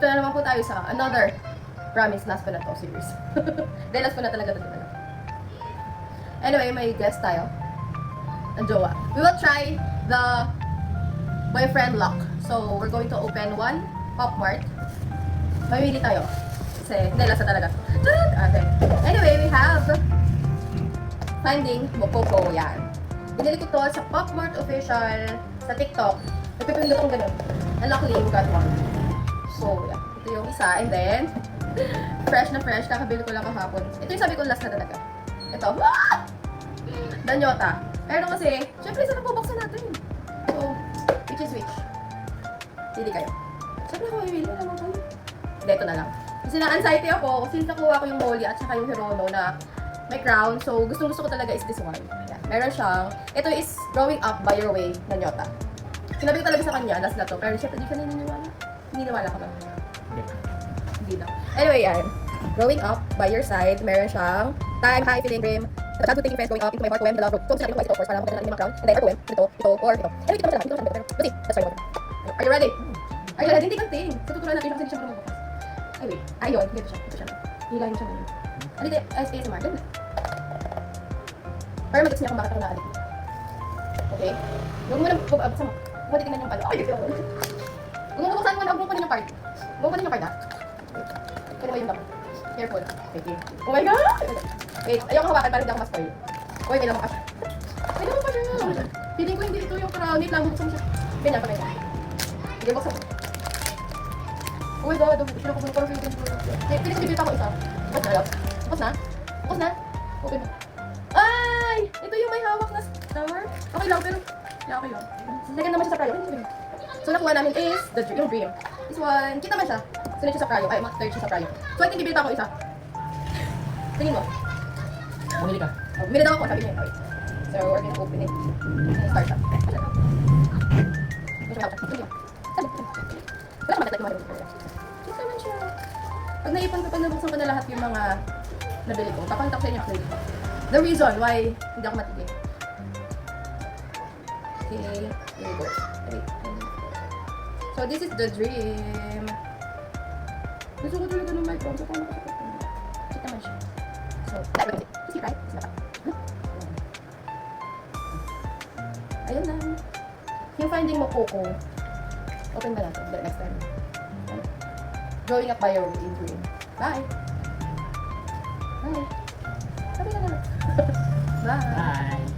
na naman po tayo sa another Promise, last pa na to series. Dahil last pa na talaga ito. Anyway, may guest tayo. Ang jowa. We will try the boyfriend lock. So, we're going to open one Pop Mart. Mamili tayo. Kasi, hindi, lasa talaga. Okay. Anyway, we have Finding Mococo. Yan. Binili ko to sa Pop Mart official sa TikTok. Nagpipindot kong ganun. And luckily, we got one. So, yeah. Ito yung isa. And then, fresh na fresh. Kakabili ko lang kahapon. Ito yung sabi ko last na talaga. Ito. Danyota. Pero kasi, syempre, isa na po buksan natin. So, which is which? Pili kayo. Syempre ako mamili naman kayo. Hindi, ito na lang. Kasi na-anxiety ako. Since nakuha ko yung Molly at saka yung Hirono na may crown. So, gusto ko talaga is this one. Ayan. Meron siyang, ito is Growing Up by Your Way, Danyota. Sinabi ko talaga sa kanya, last na to. Pero syempre, di ka naniniwala. Naniniwala ka ba? Hindi daw. Anyway, yan. Growing Up by Your Side. Meron siyang Time, High, Feeling, Dream. The childhood taking friends growing up into my heart, poem, the love, so sinabi ko ito, of course, para makita natin yung mga crown. And then, or poem, ito, or ito. Anyway, ito naman ito naman, pero, buti, let's try water. Are you ready? Are you ready? Hindi kanting. So, tuturuan natin siya kasi hindi siya marunong bukas. Ay, wait. Ayun, ito siya. Hilahin siya ngayon. Ano ito? ASMR. Ganun. Para mag-guess niya kung bakit ako na-addict. Okay? Huwag mo na, buksan mo. Huwag mo titignan yung palo. Ay, huwag mo buksan mo na, huwag mo pa din yung part. Huwag mo pa din yung part, ha? Kaya mo yung dapat. Careful. Okay. Oh my God! Wait, ayoko hawakan para hindi ako ma-spoil. Uy, may lamang ka siya. May lamang pa siya. Feeling ko hindi ito yung crown. Wait lang, buksan mo siya. Ganyan pa ganyan. Sige, buksan mo. Oh my God, sila ko parang feeling ko. Feeling ko bibili pa ako isa. Bukas na lang. Bukas na? Bukas na? Okay na. Ay! Ito yung may hawak na star. Okay lang, pero... Yeah, okay lang. Second naman siya sa prayo. So, nakuha namin is yung dream. This one, kita man siya. Sunod siya sa prayo. Ay, third siya sa prayo. So, I think bibili pa ako isa. Tingin mo. Bumili ka. Oh, bumili daw ako, sabi niya. Okay. So, we're gonna open it. Start siya. Wala ka matag yung mga dito. Kita man siya. Pag naipon ko, pag nabuksan ko na lahat yung mga nabili ko, papakita ko sa inyo actually. The reason why hindi ako matigil. Okay, here we go. So, this is the dream. Gusto ko talaga ng microphone. So, paano ko siya pagpapin? Check naman siya. So, that was it. Is he right? Is he not? Ayun lang. Yung Finding Mococo. Open ba natin? The next time. Growing Up by Your Way in Dream. Bye! Bye! Sabi na lang. Bye! Bye!